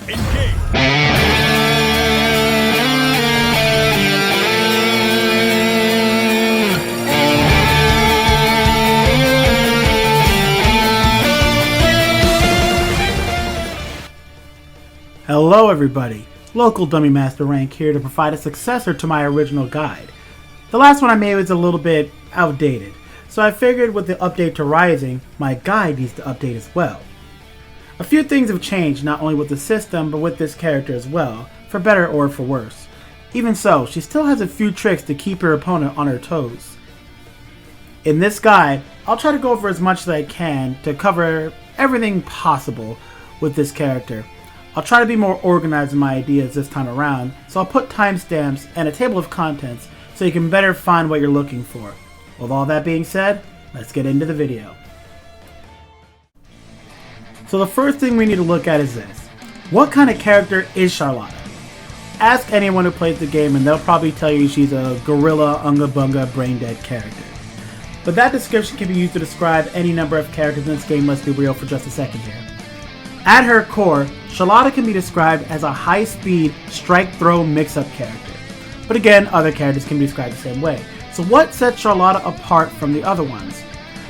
Engage. Hello everybody, Local Dummy Master Rank here to provide a successor to my original guide. The last one I made was a little bit outdated, so I figured with the update to Rising, my guide needs to update as well. A few things have changed not only with the system but with this character as well, for better or for worse. Even so, she still has a few tricks to keep her opponent on her toes. In this guide, I'll try to go over as much as I can to cover everything possible with this character. I'll try to be more organized in my ideas this time around, so I'll put timestamps and a table of contents so you can better find what you're looking for. With all that being said, let's get into the video. So the first thing we need to look at is this. What kind of character is Charlotta? Ask anyone who plays the game and they'll probably tell you she's a gorilla, unga bunga, brain dead character. But that description can be used to describe any number of characters in this game. Let's be real for just a second here. At her core, Charlotta can be described as a high-speed, strike-throw mix-up character. But again, other characters can be described the same way. So what sets Charlotta apart from the other ones?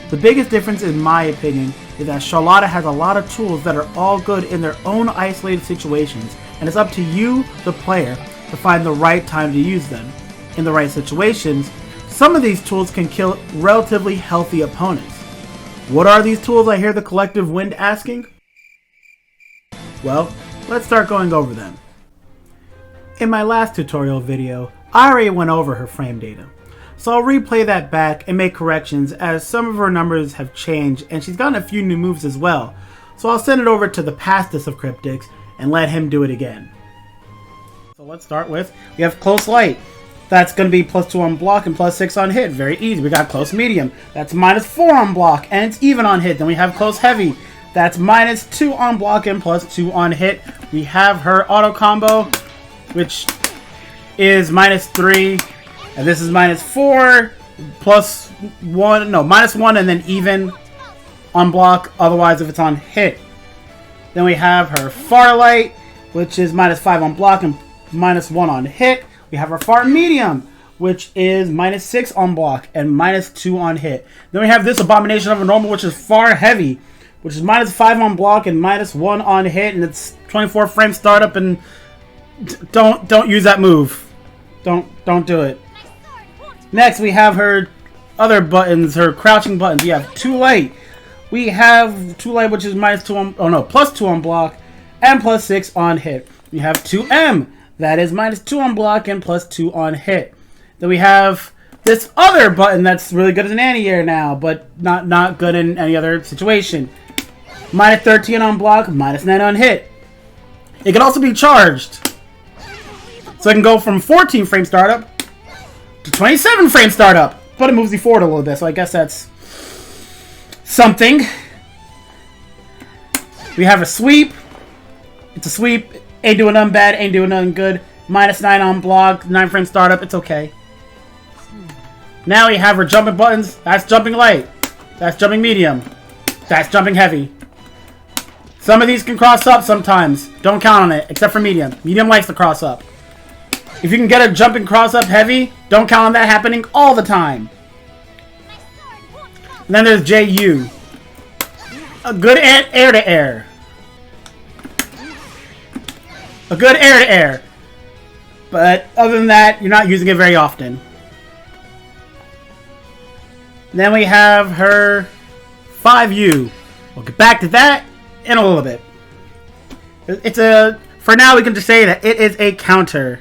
The biggest difference, in my opinion, is that Charlotta has a lot of tools that are all good in their own isolated situations, and it's up to you, the player, to find the right time to use them. In the right situations, some of these tools can kill relatively healthy opponents. What are these tools, I hear the collective wind asking? Well, let's start going over them. In my last tutorial video, I already went over her frame data. So I'll replay that back and make corrections as some of her numbers have changed and she's gotten a few new moves as well. So I'll send it over to the pastest of Cryptics and let him do it again. So let's start with, we have Close Light. That's going to be +2 on block and +6 on hit. Very easy. We got Close Medium. That's -4 on block and it's even on hit. Then we have Close Heavy. That's -2 on block and +2 on hit. We have her auto combo, which is -3, and this is -4, +1, no, -1 and then even on block, otherwise if it's on hit. Then we have her Far Light, which is -5 on block and -1 on hit. We have her Far Medium, which is -6 on block and -2 on hit. Then we have this abomination of a normal, which is Far Heavy, which is -5 on block and -1 on hit, and it's 24 frame startup, and don't use that move. Don't do it. Next we have her other buttons, her crouching buttons. We have Too Light. We have Too Light, which is -2 on, oh no, +2 on block and +6 on hit. We have 2M. That is -2 on block and +2 on hit. Then we have this other button that's really good as an anti-air now, but not good in any other situation. -13 on block, -9 on hit. It can also be charged. So it can go from 14 frame startup to 27 frame startup. But it moves you forward a little bit, so I guess that's something. We have a sweep. It's a sweep. Ain't doing nothing bad, ain't doing nothing good. -9 on block, 9 frame startup, it's okay. Now we have our jumping buttons. That's jumping light. That's jumping medium. That's jumping heavy. Some of these can cross up sometimes. Don't count on it, except for medium. Medium likes to cross up. If you can get a jumping cross up heavy, don't count on that happening all the time. And then there's JU. A good air-to-air. A good air-to-air. But other than that, you're not using it very often. Then we have her 5U. We'll get back to that in a little bit. For now we can just say that it is a counter.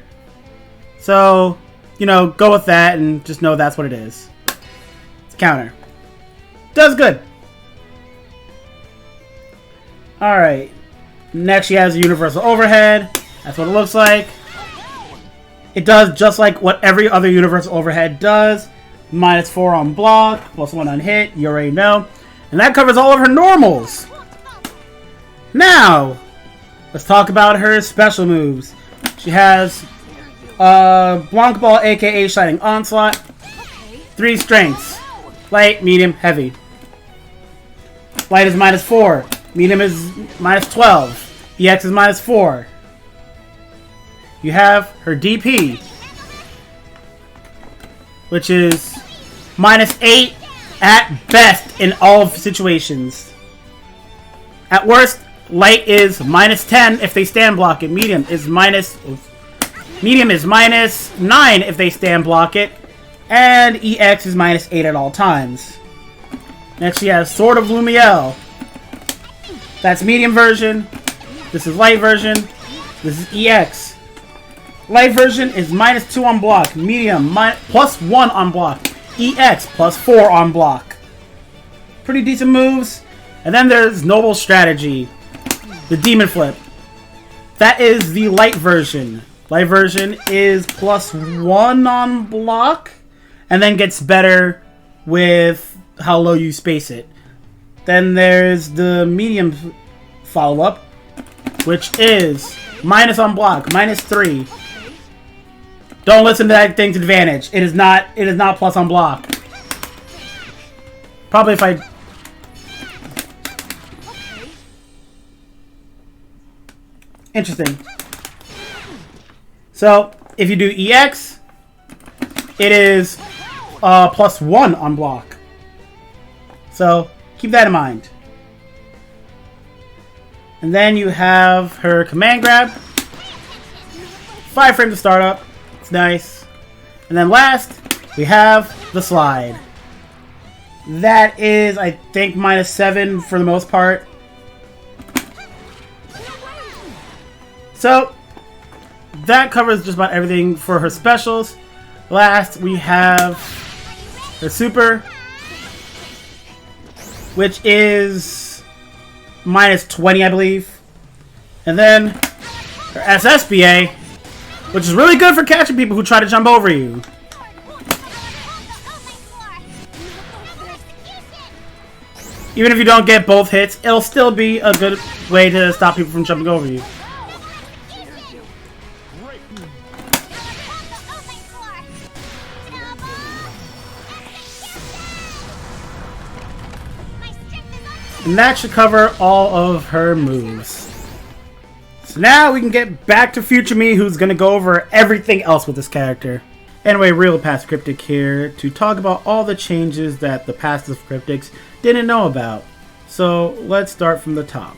So, you know, go with that and just know that's what it is. It's a counter. Does good. Alright. Next she has a universal overhead. That's what it looks like. It does just like what every other universal overhead does. -4 on block, +1 on hit, you already know. And that covers all of her normals. Now, let's talk about her special moves. She has Blanc Ball, aka Shining Onslaught. 3 strengths. Light, medium, heavy. Light is -4. Medium is -12. EX is -4. You have her DP, which is -8 at best in all situations. At worst, light is -10 if they stand block it. Medium is -9 if they stand block it. And EX is -8 at all times. Next she has Sword of Lumiel. That's medium version. This is light version. This is EX. Light version is -2 on block. Medium +1 on block. EX +4 on block. Pretty decent moves. And then there's Noble Strategy. The Demon Flip. That is the light version. Light version is +1 on block. And then gets better with how low you space it. Then there's the medium follow-up, which is minus on block, -3. Don't listen to that thing's advantage. It is not plus on block. Probably if I... Interesting. So, if you do EX, it is +1 on block. So, keep that in mind. And then you have her command grab. 5 frames to start up. It's nice. And then last, we have the slide. That is, I think, -7 for the most part. So, that covers just about everything for her specials. Last, we have her super, which is -20, I believe. And then her SSBA, which is really good for catching people who try to jump over you. Even if you don't get both hits, it'll still be a good way to stop people from jumping over you. And that should cover all of her moves. So now we can get back to future me, who's going to go over everything else with this character. Anyway, Real Past Cryptic here to talk about all the changes that the passive Cryptics didn't know about. So let's start from the top.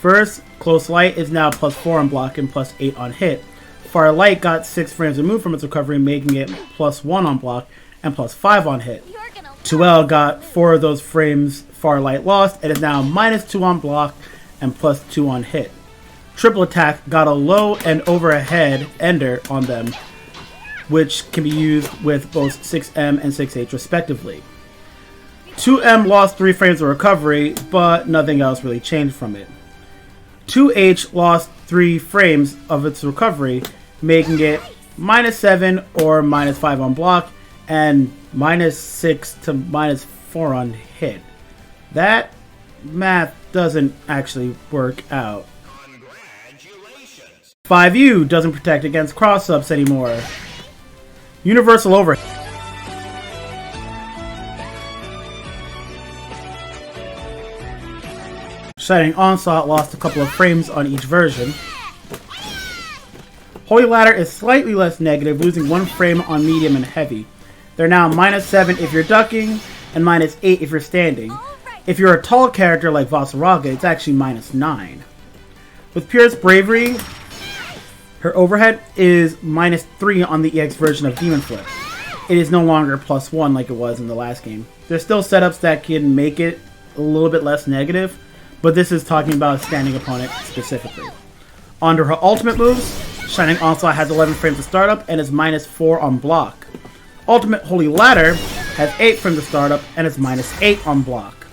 First, Close Light is now +4 on block and +8 on hit. Far Light got 6 frames removed from its recovery, making it +1 on block and +5 on hit. 2L got 4 of those frames Far Light lost and is now -2 on block and +2 on hit. Triple Attack got a low and overhead ender on them, which can be used with both 6M and 6H respectively. 2M lost 3 frames of recovery, but nothing else really changed from it. 2H lost 3 frames of its recovery, making it -7 or -5 on block and -6 to -4 on hit. That math doesn't actually work out. 5U doesn't protect against cross-ups anymore. Universal Overhead. Shining Onslaught lost a couple of frames on each version. Holy Ladder is slightly less negative, losing 1 frame on medium and heavy. They're now -7 if you're ducking, and -8 if you're standing. If you're a tall character like Vasaraga, it's actually -9. With Purest Bravery, her overhead is -3 on the EX version of Demon Flip. It is no longer +1 like it was in the last game. There's still setups that can make it a little bit less negative, but this is talking about a standing opponent specifically. Under her ultimate moves, Shining Onslaught has 11 frames to start up and is -4 on block. Ultimate Holy Ladder has 8 frames to start up and is -8 on block.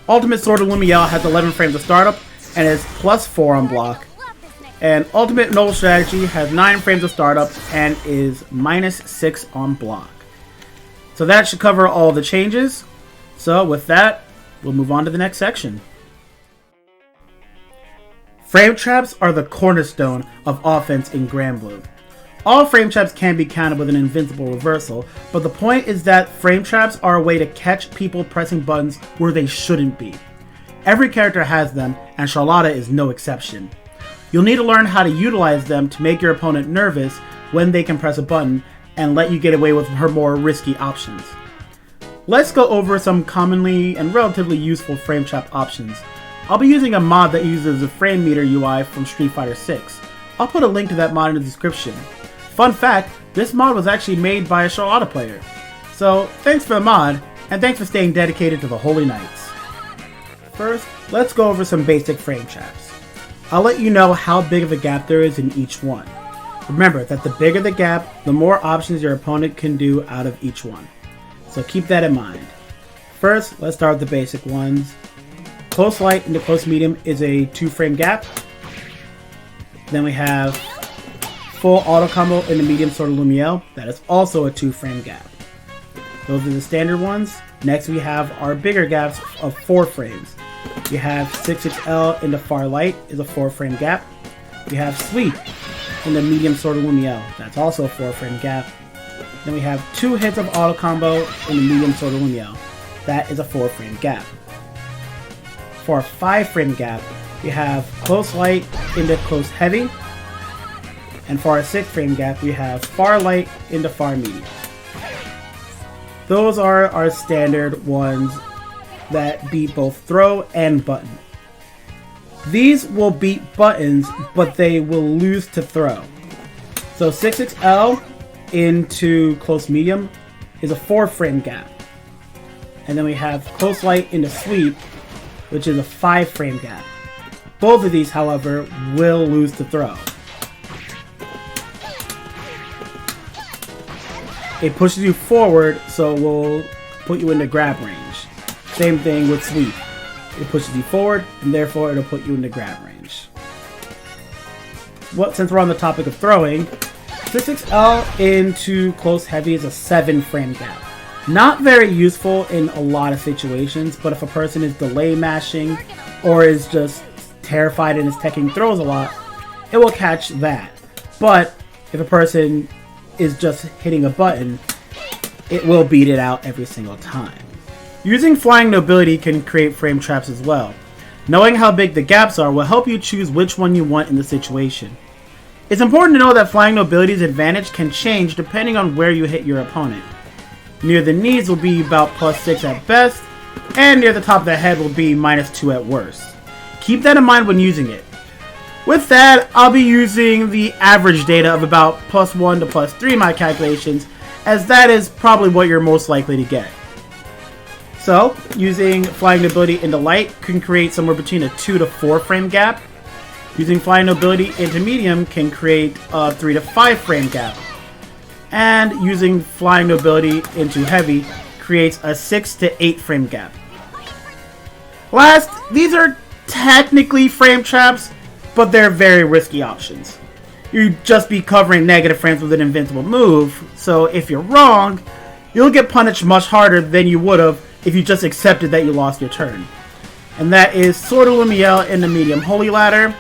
Ultimate Sword of Lumiel has 11 frames to start up and is +4 on block. And Ultimate Noble Strategy has 9 frames to start up and is -6 on block. So that should cover all the changes. So with that, we'll move on to the next section. Frame traps are the cornerstone of offense in Granblue. All frame traps can be countered with an invincible reversal, but the point is that frame traps are a way to catch people pressing buttons where they shouldn't be. Every character has them, and Charlotta is no exception. You'll need to learn how to utilize them to make your opponent nervous when they can press a button and let you get away with her more risky options. Let's go over some commonly and relatively useful frame trap options. I'll be using a mod that uses the frame meter UI from Street Fighter 6. I'll put a link to that mod in the description. Fun fact, this mod was actually made by a Charlotta player. So thanks for the mod, and thanks for staying dedicated to the Holy Knights. First, let's go over some basic frame traps. I'll let you know how big of a gap there is in each one. Remember that the bigger the gap, the more options your opponent can do out of each one. So keep that in mind. First, let's start with the basic ones. Close light into close medium is a 2-frame gap. Then we have full auto combo into medium sword of Lumiel. That is also a 2-frame gap. Those are the standard ones. Next we have our bigger gaps of 4 frames. We have 6XL into far light is a 4-frame gap. We have sweep into medium sword of Lumiel. That's also a 4-frame gap. Then we have 2 hits of auto combo in the medium sword of Lumiel. That is a 4-frame gap. For a 5-frame gap, we have close light into close heavy. And for our 6-frame gap, we have far light into far medium. Those are our standard ones that beat both throw and button. These will beat buttons, but they will lose to throw. So 6XL into close medium is a 4-frame gap. And then we have close light into sweep, which is a 5-frame gap. Both of these, however, will lose to throw. It pushes you forward, so it will put you into grab range. Same thing with sweep. It pushes you forward, and therefore it'll put you into grab range. Since we're on the topic of throwing, 6XL into close heavy is a 7-frame gap. Not very useful in a lot of situations, but if a person is delay mashing or is just terrified and is teching throws a lot, it will catch that. But if a person is just hitting a button, it will beat it out every single time. Using Flying Nobility can create frame traps as well. Knowing how big the gaps are will help you choose which one you want in the situation. It's important to know that Flying Nobility's advantage can change depending on where you hit your opponent. Near the knees will be about +6 at best, and near the top of the head will be -2 at worst. Keep that in mind when using it. With that, I'll be using the average data of about +1 to +3 in my calculations, as that is probably what you're most likely to get. So, using Flying Nobility into light can create somewhere between a 2 to 4 frame gap. Using Flying Nobility into medium can create a 3 to 5 frame gap. And using Flying Nobility into heavy creates a 6 to 8 frame gap. Last, these are technically frame traps, but they're very risky options. You'd just be covering negative frames with an invincible move, so if you're wrong, you'll get punished much harder than you would have if you just accepted that you lost your turn. And that is Sword of Lumiel in the medium Holy Ladder,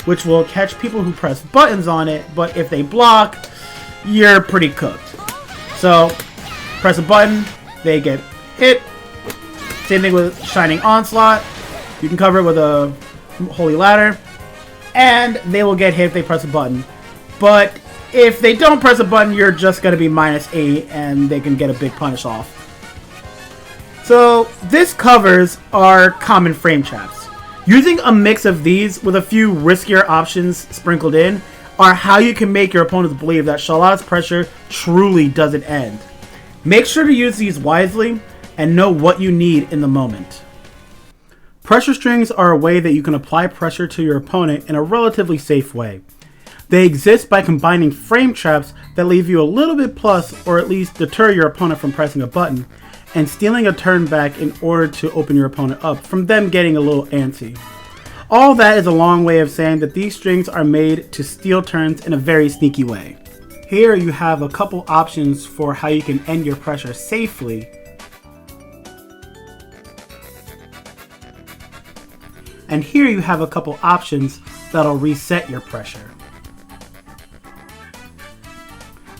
which will catch people who press buttons on it, but if they block, you're pretty cooked. So, press a button, they get hit. Same thing with Shining Onslaught. You can cover it with a Holy Ladder, and they will get hit if they press a button. But if they don't press a button, you're just going to be -8, and they can get a big punish off. So, this covers our common frame traps. Using a mix of these with a few riskier options sprinkled in are how you can make your opponents believe that Charlotta's pressure truly doesn't end. Make sure to use these wisely and know what you need in the moment. Pressure strings are a way that you can apply pressure to your opponent in a relatively safe way. They exist by combining frame traps that leave you a little bit plus, or at least deter your opponent from pressing a button, and stealing a turn back in order to open your opponent up from them getting a little antsy. All that is a long way of saying that these strings are made to steal turns in a very sneaky way. Here you have a couple options for how you can end your pressure safely. And here you have a couple options that'll reset your pressure.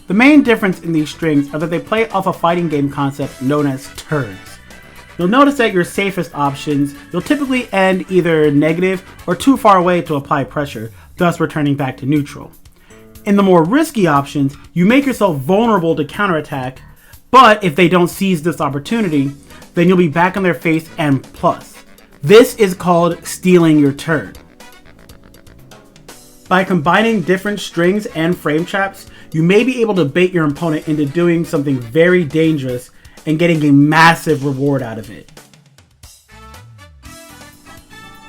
The main difference in these strings are that they play off a fighting game concept known as turns. You'll notice that your safest options, you'll typically end either negative or too far away to apply pressure, thus returning back to neutral. In the more risky options, you make yourself vulnerable to counterattack, but if they don't seize this opportunity, then you'll be back on their face and plus. This is called stealing your turn. By combining different strings and frame traps, you may be able to bait your opponent into doing something very dangerous and getting a massive reward out of it.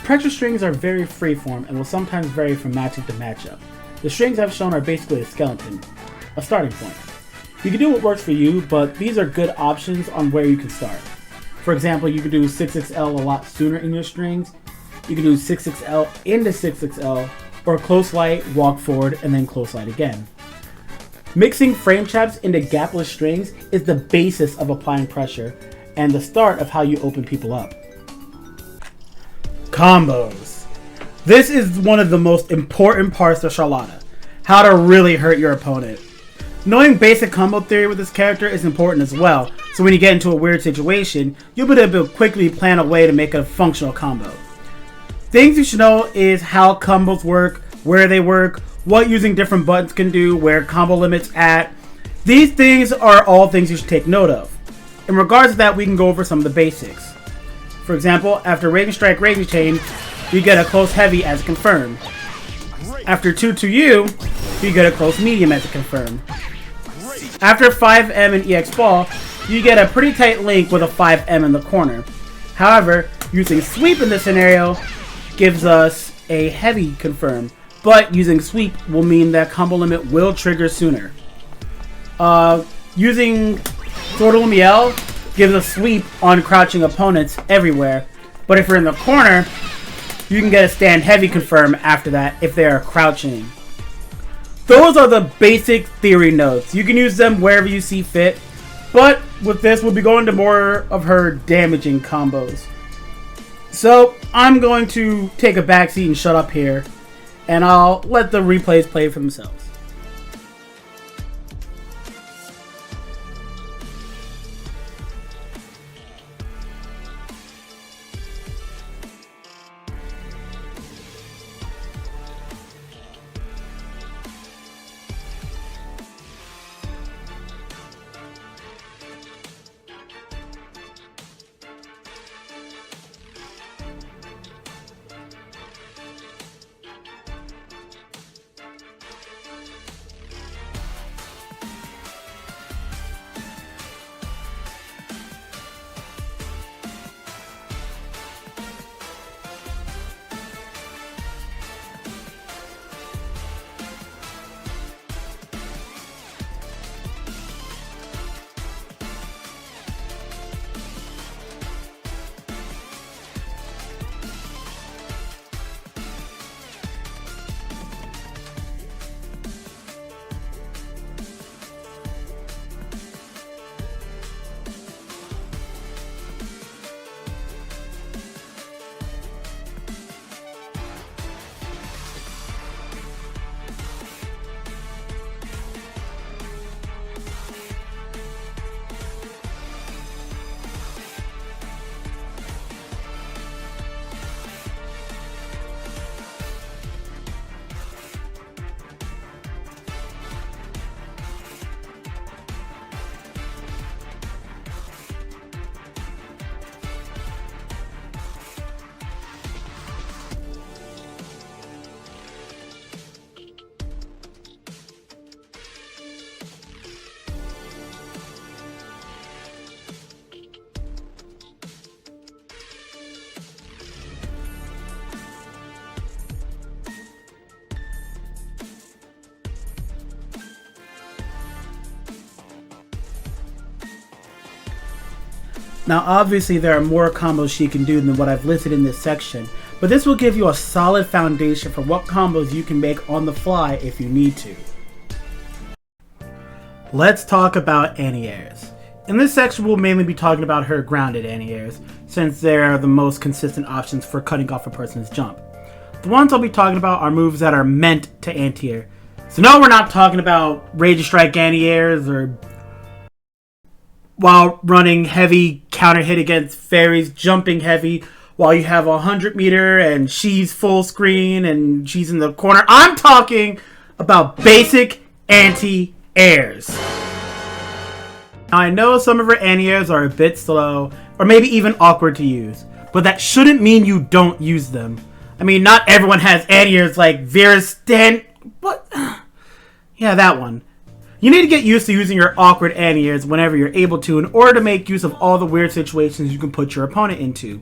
Pressure strings are very freeform and will sometimes vary from matchup to matchup. The strings I've shown are basically a skeleton, a starting point. You can do what works for you, but these are good options on where you can start. For example, you can do 6XL a lot sooner in your strings. You can do 6XL into 6XL, or close light, walk forward, and then close light again. Mixing frame traps into gapless strings is the basis of applying pressure and the start of how you open people up. Combos. This is one of the most important parts of Charlotta, how to really hurt your opponent. Knowing basic combo theory with this character is important as well, so when you get into a weird situation, you'll be able to quickly plan a way to make a functional combo. Things you should know is how combos work, where they work, what using different buttons can do, where combo limits at. These things are all things you should take note of. In regards to that, we can go over some of the basics. For example, after Raging Strike, Raging Chain, you get a close heavy as a confirm. After 2-2U, you get a close medium as a confirm. After 5M and EX Ball, you get a pretty tight link with a 5M in the corner. However, using sweep in this scenario gives us a heavy confirm, but using sweep will mean that combo limit will trigger sooner. Using Sword of Lumiel gives a sweep on crouching opponents everywhere, but if you're in the corner, you can get a stand heavy confirm after that if they are crouching. Those are the basic theory notes. You can use them wherever you see fit, but with this we'll be going to more of her damaging combos. So I'm going to take a backseat and shut up here, and I'll let the replays play for themselves. Now obviously there are more combos she can do than what I've listed in this section, but this will give you a solid foundation for what combos you can make on the fly if you need to. Let's talk anti anti-airs. In this section we'll mainly be talking about her grounded anti-airs, since they are the most consistent options for cutting off a person's jump. The ones I'll be talking about are moves that are meant to anti-air. So no, we're not talking about Rage Strike anti-airs or while running heavy counter hit against fairies, jumping heavy, while you have 100-meter and she's full screen and she's in the corner. I'm talking about basic anti-airs. Now, I know some of her anti-airs are a bit slow or maybe even awkward to use, but that shouldn't mean you don't use them. I mean, not everyone has anti-airs like Vera's but yeah, that one. You need to get used to using your awkward anti-airs whenever you're able to in order to make use of all the weird situations you can put your opponent into.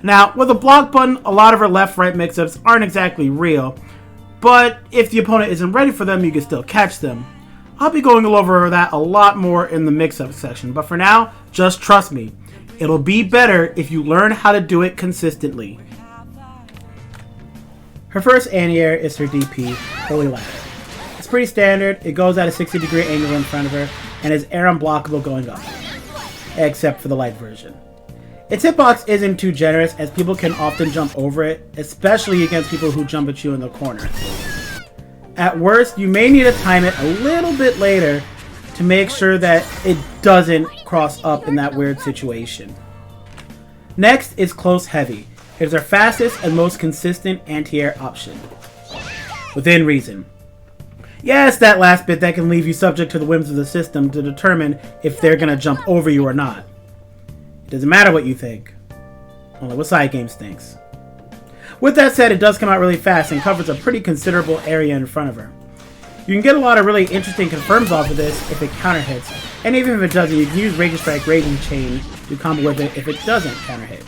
Now, with a block button, a lot of her left-right mix-ups aren't exactly real, but if the opponent isn't ready for them, you can still catch them. I'll be going over that a lot more in the mix-up section, but for now, just trust me. It'll be better if you learn how to do it consistently. Her first anti-air is her DP, Holy Ladder. It's pretty standard, it goes at a 60-degree angle in front of her, and is air unblockable going up. Except for the light version. Its hitbox isn't too generous, as people can often jump over it, especially against people who jump at you in the corner. At worst, you may need to time it a little bit later to make sure that it doesn't cross up in that weird situation. Next is Close Heavy. It is our fastest and most consistent anti-air option. Within reason. Yes, that last bit that can leave you subject to the whims of the system to determine if they're going to jump over you or not. It doesn't matter what you think. Only what side games thinks. With that said, it does come out really fast and covers a pretty considerable area in front of her. You can get a lot of really interesting confirms off of this if it counter hits, and even if it doesn't, you can use Raging Strike Raging Chain to combo with it if it doesn't counter hit.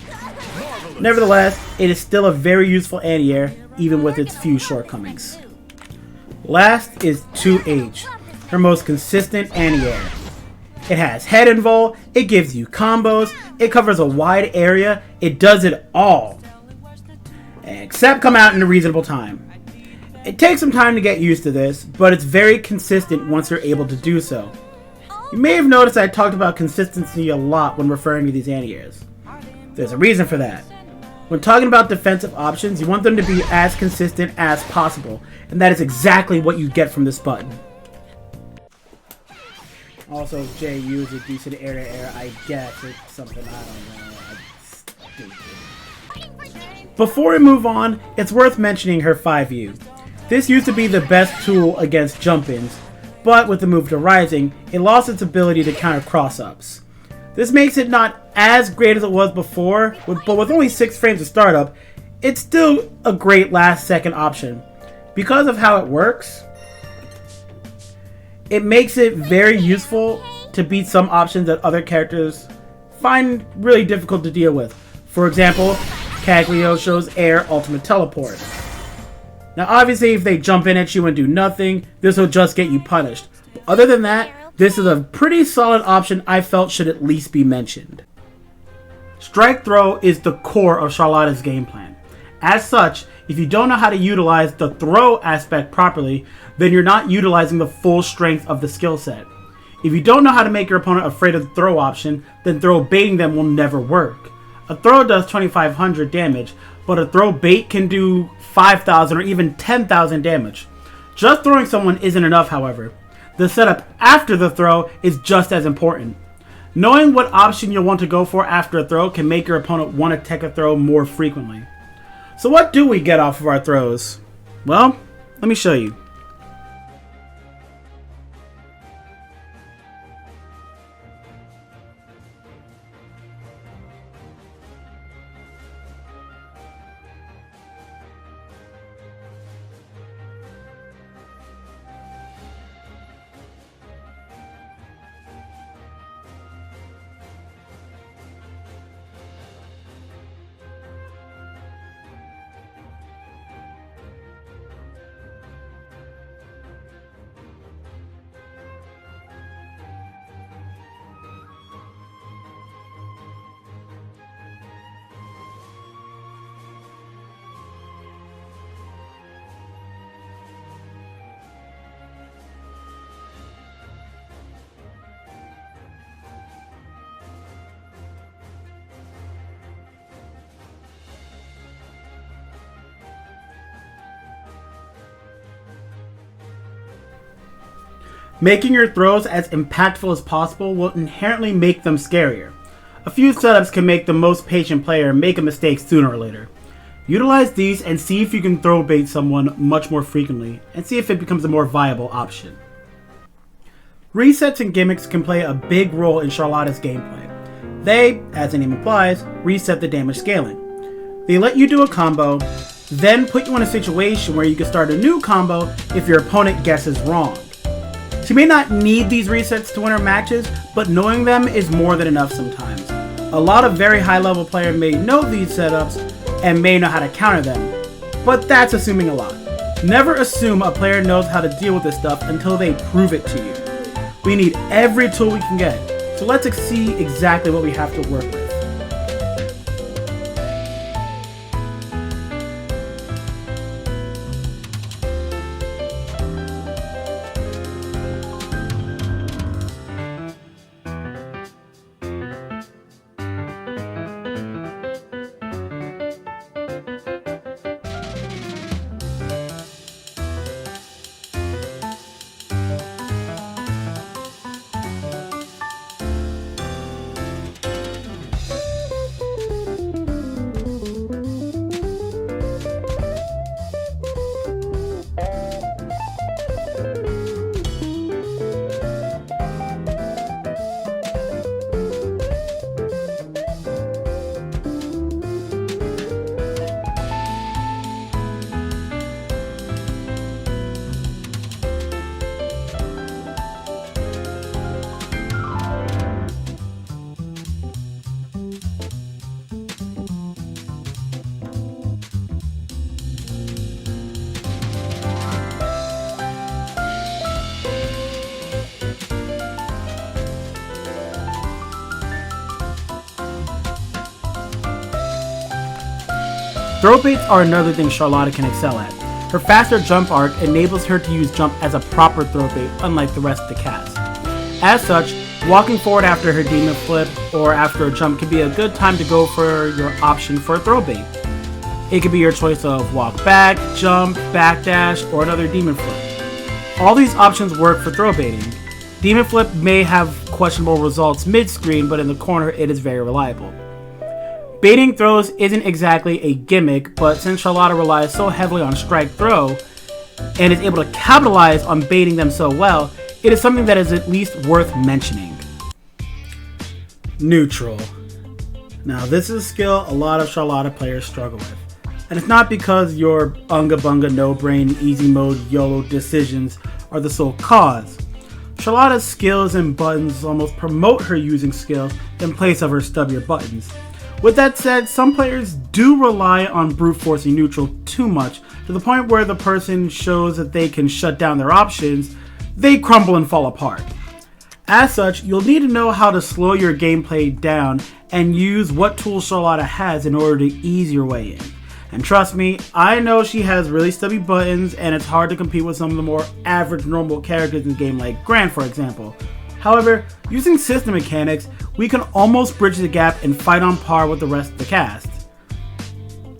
Nevertheless, it is still a very useful anti-air, even with its few shortcomings. Last is 2H, her most consistent anti-air. It has head invul, it gives you combos, it covers a wide area, it does it all. Except come out in a reasonable time. It takes some time to get used to this, but it's very consistent once you're able to do so. You may have noticed I talked about consistency a lot when referring to these anti-airs. There's a reason for that. When talking about defensive options, you want them to be as consistent as possible, and that is exactly what you get from this button. Also, JU is a decent air-to-air, I guess. It's something, I don't know. Stupid. Before we move on, it's worth mentioning her 5U. This used to be the best tool against jump-ins, but with the move to Rising, it lost its ability to counter cross-ups. This makes it not as great as it was before, but with only 6 frames of startup, it's still a great last-second option. Because of how it works, it makes it very useful to beat some options that other characters find really difficult to deal with. For example, Cagliostro's Air Ultimate Teleport. Now obviously if they jump in at you and do nothing, this will just get you punished. But other than that, this is a pretty solid option I felt should at least be mentioned. Strike Throw is the core of Charlotta's game plan. As such, if you don't know how to utilize the throw aspect properly, then you're not utilizing the full strength of the skill set. If you don't know how to make your opponent afraid of the throw option, then throw baiting them will never work. A throw does 2500 damage, but a throw bait can do 5000 or even 10,000 damage. Just throwing someone isn't enough, however. The setup after the throw is just as important. Knowing what option you'll want to go for after a throw can make your opponent want to tech a throw more frequently. So what do we get off of our throws? Well, let me show you. Making your throws as impactful as possible will inherently make them scarier. A few setups can make the most patient player make a mistake sooner or later. Utilize these and see if you can throw bait someone much more frequently, and see if it becomes a more viable option. Resets and gimmicks can play a big role in Charlotta's gameplay. They, as the name implies, reset the damage scaling. They let you do a combo, then put you in a situation where you can start a new combo if your opponent guesses wrong. She may not need these resets to win her matches, but knowing them is more than enough sometimes. A lot of very high level players may know these setups and may know how to counter them, but that's assuming a lot. Never assume a player knows how to deal with this stuff until they prove it to you. We need every tool we can get, so let's see exactly what we have to work with. Throw baits are another thing Charlotta can excel at. Her faster jump arc enables her to use jump as a proper throw bait, unlike the rest of the cast. As such, walking forward after her demon flip or after a jump can be a good time to go for your option for a throw bait. It could be your choice of walk back, jump, backdash, or another demon flip. All these options work for throw baiting. Demon flip may have questionable results mid-screen, but in the corner it is very reliable. Baiting throws isn't exactly a gimmick, but since Charlotta relies so heavily on strike throw, and is able to capitalize on baiting them so well, it is something that is at least worth mentioning. Neutral. Now this is a skill a lot of Charlotta players struggle with. And it's not because your unga bunga no brain easy mode YOLO decisions are the sole cause. Charlotta's skills and buttons almost promote her using skills in place of her stubbier buttons. With that said, some players do rely on brute forcing neutral too much, to the point where the person shows that they can shut down their options, they crumble and fall apart. As such, you'll need to know how to slow your gameplay down and use what tools Charlotta has in order to ease your way in. And trust me, I know she has really stubby buttons and it's hard to compete with some of the more average normal characters in the game like Gran, for example. However, using system mechanics, we can almost bridge the gap and fight on par with the rest of the cast.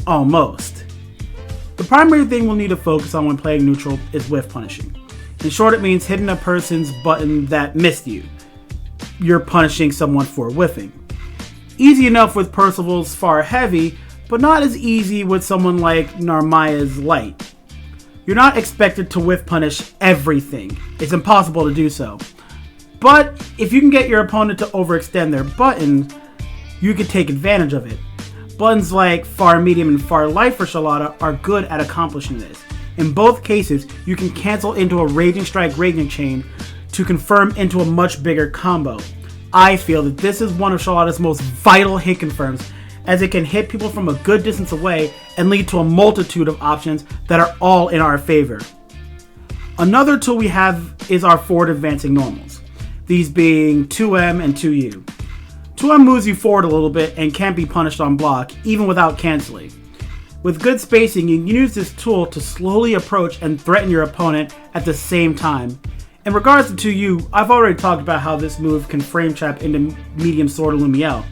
Almost. The primary thing we'll need to focus on when playing neutral is whiff punishing. In short, it means hitting a person's button that missed you. You're punishing someone for whiffing. Easy enough with Percival's far heavy, but not as easy with someone like Narmaya's light. You're not expected to whiff punish everything. It's impossible to do so. But if you can get your opponent to overextend their button, you can take advantage of it. Buttons like far medium and far light for Charlotta are good at accomplishing this. In both cases, you can cancel into a Raging Strike Raging Chain to confirm into a much bigger combo. I feel that this is one of Charlotta's most vital hit confirms, as it can hit people from a good distance away and lead to a multitude of options that are all in our favor. Another tool we have is our forward advancing normals. These being 2M and 2U. 2M moves you forward a little bit and can't be punished on block, even without canceling. With good spacing, you can use this tool to slowly approach and threaten your opponent at the same time. In regards to 2U, I've already talked about how this move can frame trap into medium sword or Lumiel.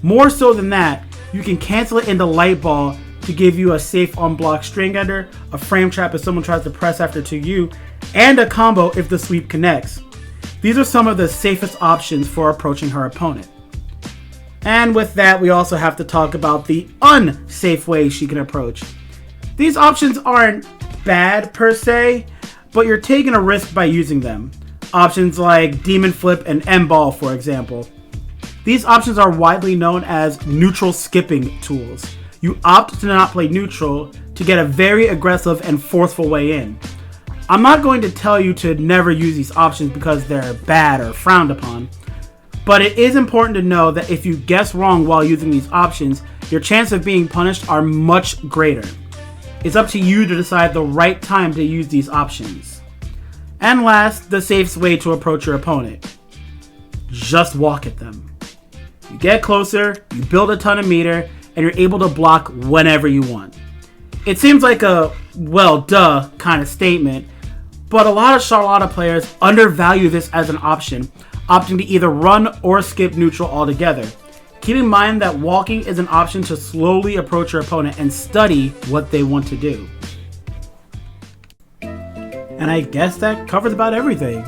More so than that, you can cancel it into light ball to give you a safe on-block string ender, a frame trap if someone tries to press after 2U, and a combo if the sweep connects. These are some of the safest options for approaching her opponent. And with that, we also have to talk about the unsafe ways she can approach. These options aren't bad per se, but you're taking a risk by using them. Options like Demon Flip and M-Ball, for example. These options are widely known as neutral skipping tools. You opt to not play neutral to get a very aggressive and forceful way in. I'm not going to tell you to never use these options because they're bad or frowned upon, but it is important to know that if you guess wrong while using these options, your chance of being punished are much greater. It's up to you to decide the right time to use these options. And last, the safest way to approach your opponent. Just walk at them. You get closer, you build a ton of meter, and you're able to block whenever you want. It seems like a, well, duh kind of statement, but a lot of Charlotta players undervalue this as an option, opting to either run or skip neutral altogether. Keep in mind that walking is an option to slowly approach your opponent and study what they want to do. And I guess that covers about everything.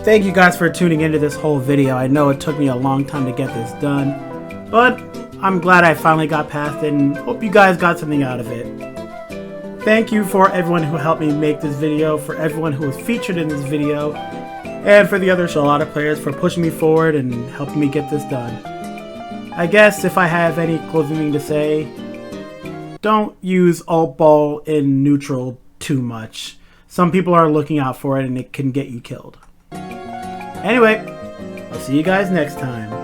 Thank you guys for tuning into this whole video. I know it took me a long time to get this done, but I'm glad I finally got past it and hope you guys got something out of it. Thank you for everyone who helped me make this video, for everyone who was featured in this video, and for the other Charlotta players for pushing me forward and helping me get this done. I guess if I have any closing thing to say, don't use alt ball in neutral too much. Some people are looking out for it and it can get you killed. Anyway, I'll see you guys next time.